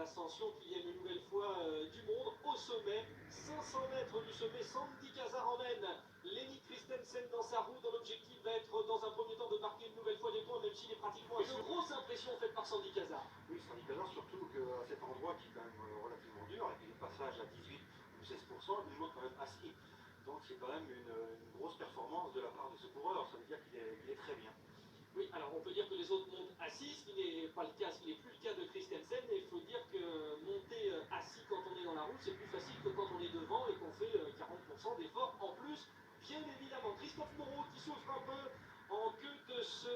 l'ascension qui y a une nouvelle fois du monde au sommet. 500 mètres du sommet, Sandy Cazard emmène Lenny Christensen dans sa roue, dont l'objectif va être dans un premier temps de marquer une nouvelle fois des points, même s'il est pratiquement une grosse impression faite par Sandy Cazard. Oui, Sandy Cazard, surtout qu'à cet endroit qui est quand même relativement dur, avec des passages à 18 ou 16%, il monte quand même assis. Donc c'est quand même une grosse performance de la part de ce coureur, ça veut dire qu'il est très bien. Oui, alors on peut dire que les autres montent assis, ce qui n'est pas le cas, ce qui n'est plus le cas de Christensen, mais il faut dire que monter assis quand on est dans la route, c'est plus facile que quand on est devant et qu'on fait 40% d'efforts en plus, bien évidemment. Christophe Moreau qui souffre un peu en queue de ce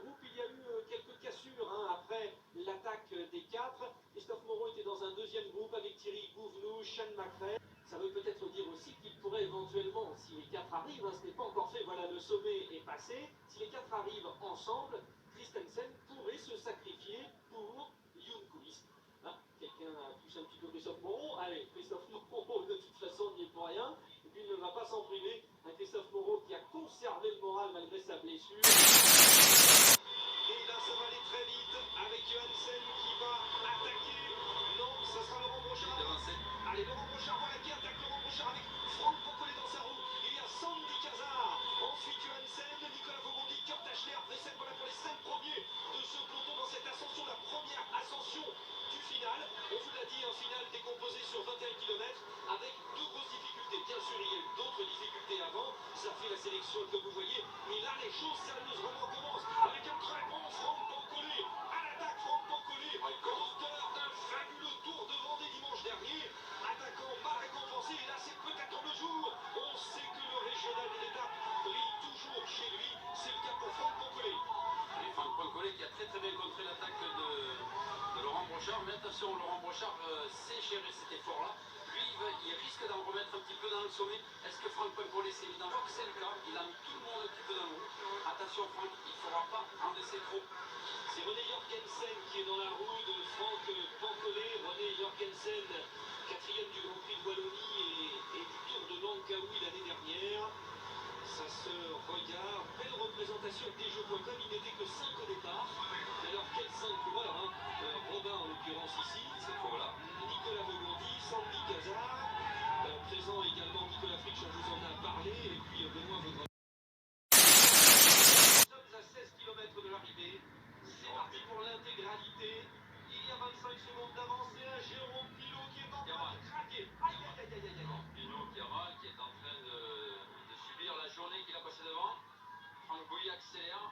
groupe, il y a eu quelques cassures après l'attaque des quatre. Christophe Moreau était dans un deuxième groupe avec Thierry Gouvenou, Sean McRae. Ça veut peut-être dire aussi qu'il pourrait éventuellement, si les quatre arrivent, ce n'est pas encore fait, voilà, le sommet est passé, si les quatre arrivent ensemble, Christensen pourrait se sacrifier pour Youngquist. Quelqu'un pousse un petit peu Christophe Moreau. Allez, Christophe Moreau, de toute façon, n'y est pour rien, et puis il ne va pas s'en priver. Christophe Moreau qui a conservé le moral malgré sa blessure. Et là, ça va aller très vite avec Johansen qui va attaquer. Non, ça sera Laurent Brochard. Allez, Laurent Brochard, voilà qui attaque Laurent Brochard avec Franck Pocolé dans sa roue. Il y a Sandy Cazard. Ensuite, Johansen, Nicolas Vaugondi, Kurt Tachler. Dressel, voilà pour les 5 premiers de ce peloton dans cette ascension, la première ascension du final. On vous l'a dit, un final décomposé sur 21 km avec deux grosses difficultés. Bien sûr, il y a eu d'autres difficultés avant. Ça fait la sélection que vous voyez. Mais là, les choses sérieuses vraiment commencent avec un très bon Franck Pocolé. À l'attaque, Franck Pocolé, auteur d'un fabuleux Tour de Vendée dimanche dernier. Attaquant mal récompensé, et là c'est peut-être le jour. On sait que le régional de l'étape brille toujours chez lui. C'est le cas pour Franck Pocolé. Et Franck Pocolé qui a très bien contré l'attaque de Laurent Brochard. Mais attention, Laurent Brochard sait gérer cet effort-là. Lui, il risque d'en remettre un petit peu dans le sommet. Est-ce que Franck Pocolé s'est mis dans le roue? C'est le cas. Il a mis tout le monde un petit peu dans le roue. Attention Franck, il ne faudra pas en laisser trop. C'est René Jorgensen qui est dans la roue de Franck Pocolé. René Jorgensen, quatrième du Grand Prix de Wallonie et du Tour de Langkawi l'année dernière. Ça se regarde. Belle représentation des Jeux.com. Il n'était que 5 au départ. Alors quels 5 coureurs Robin en l'occurrence ici. Cette fois-là. Nicolas Vaugondi, Sandy Cazard. Présent également Nicolas Frick, on vous en a parlé. Et puis Benoît Vaudreuil. Nous sommes à 16 km de l'arrivée. C'est parti pour l'intégralité. Il y a 25 secondes d'avance et un Jérôme Pilot qui est en train de craquer. Aïe aïe aïe aïe aïe aïe. Pinot qui a mal, qui est en train de subir la journée qu'il a passée devant. Franck Bouilly accélère.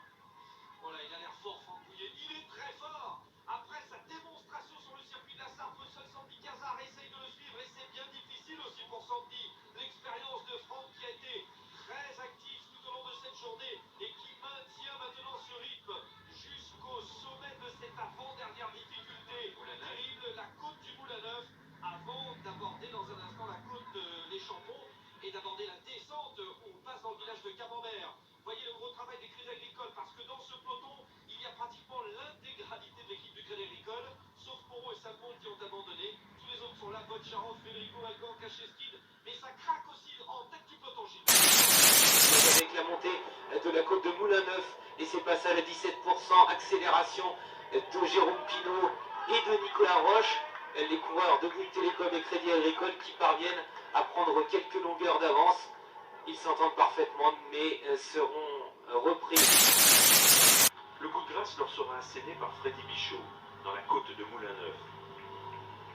Voilà, il a l'air fort, Franck Bouillet. Il est très fort. Après sa démonstration sur le circuit de la Sarthe, seul Sandy Cazard essaye de le suivre et c'est bien difficile aussi pour Sandy. L'expérience de Franck qui a été très actif tout au long de cette journée et qui maintient maintenant ce rythme jusqu'au sommet de cette avant-dernière difficulté terrible, la côte du Moulin Neuf, avant d'aborder dans un instant la côte des Champons et d'aborder la descente où on passe dans le village de Camembert. Voyez le gros travail des Crédits Agricoles, parce que dans ce peloton, il y a pratiquement l'intégralité de l'équipe du Crédit Agricole, sauf Moreau et Salmon qui ont abandonné. Tous les autres sont là, Bonne-Charente, Federico, Algan, Cacheskid, mais ça craque aussi en tête du peloton, Gilles. Avec la montée de la côte de Moulin-Neuf et ses passages à 17%, accélération de Jérôme Pinot et de Nicolas Roche, les coureurs de Bouygues Télécom et Crédit Agricole qui parviennent à prendre quelques longueurs d'avance. Ils s'entendent parfaitement, mais seront repris. Le coup de grâce leur sera asséné par Freddy Bichot, dans la côte de Moulin-Neuf.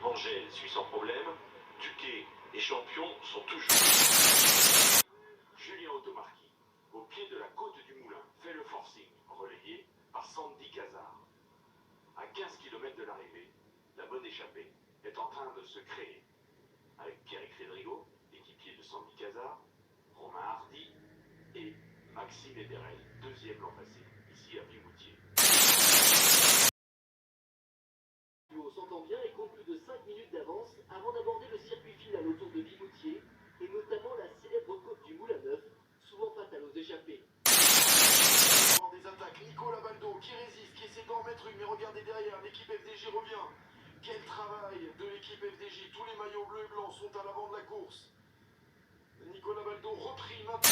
Angèle suit sans problème, Duquet et Champion sont toujours. Julien Automarquis, au pied de la côte du Moulin, fait le forcing, relayé par Sandy Cazard. À 15 km de l'arrivée, la bonne échappée est en train de se créer. Avec Pierrick Fédrigo, équipier de Sandy Cazard, Romain Hardy et Maxime Eberel, deuxième l'an passé, ici à Pimoutier. On s'entend bien et compte plus de 5 minutes d'avance avant d'aborder le circuit final autour de Pimoutier et notamment la célèbre côte du Moulin Neuf, souvent fatale aux échappées. Des attaques, Nicolas Baldo qui résiste, qui essaie d'en mettre une, mais regardez derrière, l'équipe FDJ revient. Quel travail de l'équipe FDJ, tous les maillots bleus et blancs sont à l'avant de la course. Nicolas Baldo repris maintenant.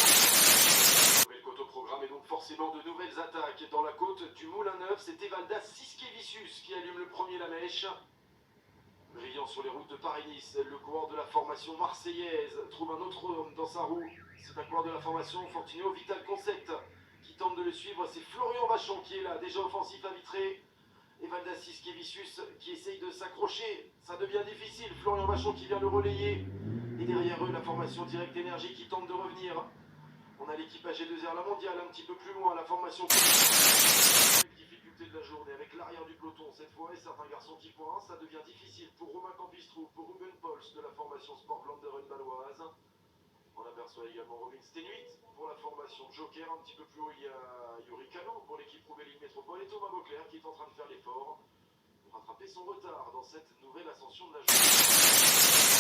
Nouvelle côte au programme et donc forcément de nouvelles attaques. Dans la côte du Moulin Neuf, c'est Evaldas Siskevicius qui allume le premier la mèche. Brillant sur les routes de Paris-Nice, le coureur de la formation marseillaise trouve un autre homme dans sa roue. C'est un coureur de la formation Fortuneo Vital Concept qui tente de le suivre. C'est Florian Vachon qui est là, déjà offensif à Vitré. Et Valdassis Kevicius qui essaye de s'accrocher. Ça devient difficile. Florian Vachon qui vient le relayer. Et derrière eux, la formation Direct Énergie qui tente de revenir. On a l'équipe AG2R La Mondiale un petit peu plus loin. La formation difficulté de la journée avec l'arrière du peloton. Cette fois, et certains garçons qui pointent, ça devient difficile pour Romain Campistrou, pour Ruben Pols de la formation Sport Vlaanderen baloise. On aperçoit également Robin Stenuit pour la formation Joker. Un petit peu plus haut, il y a Yuri Cano pour l'équipe Roubaix Métropole et Thomas Beauclerc qui est en train de faire l'effort pour rattraper son retard dans cette nouvelle ascension de la journée.